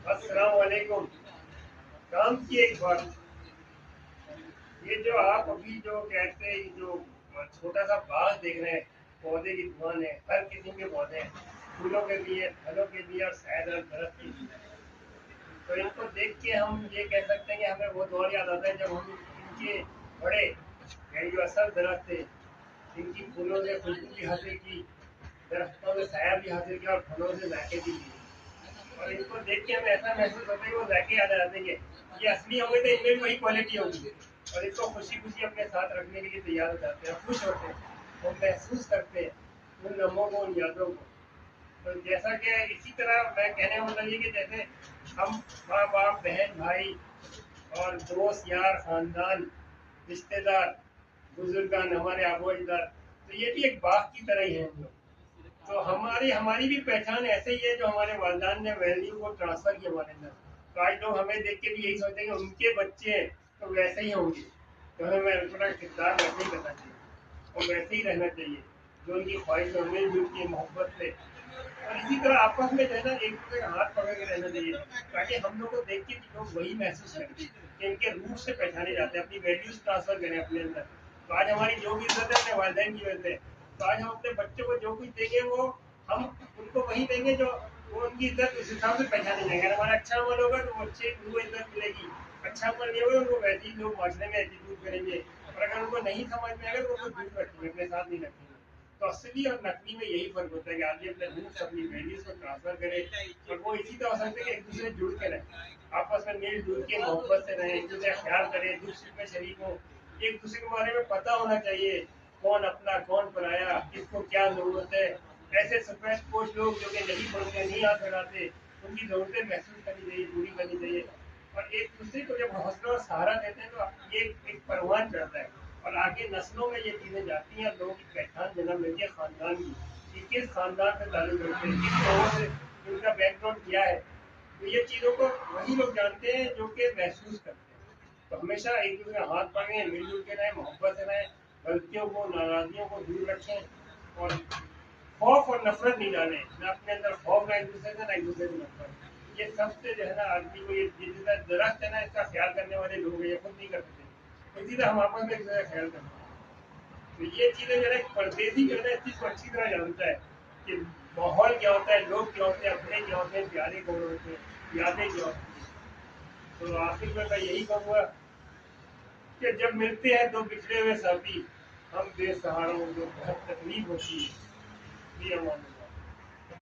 अस्सलाम वालेकुम। काम की एक बात, ये जो आप अभी जो कहते हैं, ये जो छोटा सा बाग देख रहे हैं, पौधे की दुकान है, हर किस्म के पौधे हैं, फूलों के भी है, फलों के भी है और शायद हर दरख्त के भी है। तो इनको देख के हम ये कह सकते हैं कि हमें वो दौर याद आता है जब हम इनके बड़े यानी जो असल दरख्त थे, इनकी फूलों से खुशबू भी हासिल की, दरख्तों से साया भी हासिल किया और फलों से जाके भी लिए। और इनको देख के हमें ऐसा महसूस होता है कि वो जाके याद आ जाते हैं कि ये असली होंगे तो इनमें भी वही क्वालिटी होगी, और इसको खुशी खुशी अपने साथ रखने के लिए तैयार हो जाते हैं, खुश होते हैं, वो महसूस करते हैं उन लम्हों को, उन यादों को। तो जैसा कि इसी तरह मैं कहने का मतलब ये कि जैसे हम माँ बाप, बहन भाई और दोस्त यार, खानदान, रिश्तेदार, बुजुर्गान, हमारे आबो अजदाद, तो ये भी एक बाग की तरह ही है हम लोग। तो हमारी हमारी भी पहचान ऐसे ही है, जो हमारे वालिदान ने वैल्यू को ट्रांसफर किया हमारे अंदर। तो आज लोग हमें देख के भी यही सोचते हैं कि उनके बच्चे हैं तो वैसे ही होंगे, तो हमें अपना किरदार वैसे ही करना चाहिए और वैसे ही रहना चाहिए, जो उनकी ख्वाहिश है, मिलजुल के मोहब्बत से। और इसी तरह आपस में जो है ना, एक दूसरे का हाथ पकड़ के रहना चाहिए, ताकि हम लोग को देख के भी लोग वही महसूस करें कि इनके रूप से पहचाने जाते हैं, अपनी वैल्यूज ट्रांसफर करें अपने अंदर। तो आज हमारी जो भी इज्जत है अपने वालिदैन की वजह से। तो आज हम अपने बच्चों को जो कुछ देंगे वो हम उनको वही देंगे जो वो उनकी इज्जत उस हिसाब से पहचाने जाएंगे। अगर हमारा अच्छा अमल होगा तो वो अच्छे उनको इज्जत मिलेगी, अच्छा अमल नहीं होगा उनको वैसे ही लोग माशरे में एटीट्यूड करेंगे, और अगर उनको नहीं समझ में आएगा तो उनको दूर रखेंगे, अपने साथ नहीं रखेंगे। तो असली और नकली में यही फर्क होता है कि आदमी अपने रूप से अपनी वैल्यूज को ट्रांसफर करे, और वो इसी तरह हो सकते हैं कि एक दूसरे से जुड़ के रहे, आपस में मिल जुल के मोहब्बत से रहे, एक दूसरे का ख्याल करें, दुख सुख में शरीक हो, एक दूसरे के बारे में पता होना चाहिए, कौन अपना कौन पराया, किसको क्या जरूरत है। ऐसे सफेद पोश लोग जो कि नहीं बोलते, नहीं हाथ बढ़ाते, उनकी जरूरतें महसूस करनी चाहिए, पूरी करनी चाहिए। और एक दूसरे को जब हौसला और सहारा देते हैं तो ये एक परवान चढ़ता है, और आगे नस्लों में ये चीजें जाती हैं, लोगों की पहचान जन्म लेती है खानदान की, कि किस खानदान से ताल्लुक रखते हैं, किस लोगों से उनका बैकग्राउंड क्या है। तो ये चीजों को वही लोग जानते हैं जो कि महसूस करते हैं। तो हमेशा एक दूसरे का हाथ पकड़े, मिलजुल के रहें, मोहब्बत से रहें, गलतियों को, नाराजगियों को दूर रखें, और खौफ और नफरत नहीं डालें, ना अपने अंदर खौफ, ना एक दूसरे से, ना एक दूसरे से नफरत। ये सबसे जो है ना आदमी को, ये जितना दरख्त है ना, इसका ख्याल करने वाले लोग हैं, ये खुद नहीं कर सकते, इसी तरह हम आपस में एक दूसरे का ख्याल करते हैं। तो ये चीजें जो है परदेसी जो है ना, इस चीज को अच्छी तरह जानता है कि माहौल क्या होता है, लोग क्या होते हैं, अपने क्या होते हैं, प्यारे कौन होते हैं, यादें क्या होती हैं। तो आखिर में मैं यही कहूँगा कि जब मिलते हैं दो बिछड़े हुए साथी, हम बेसहारों को बहुत तकलीफ होती है। ये हमारे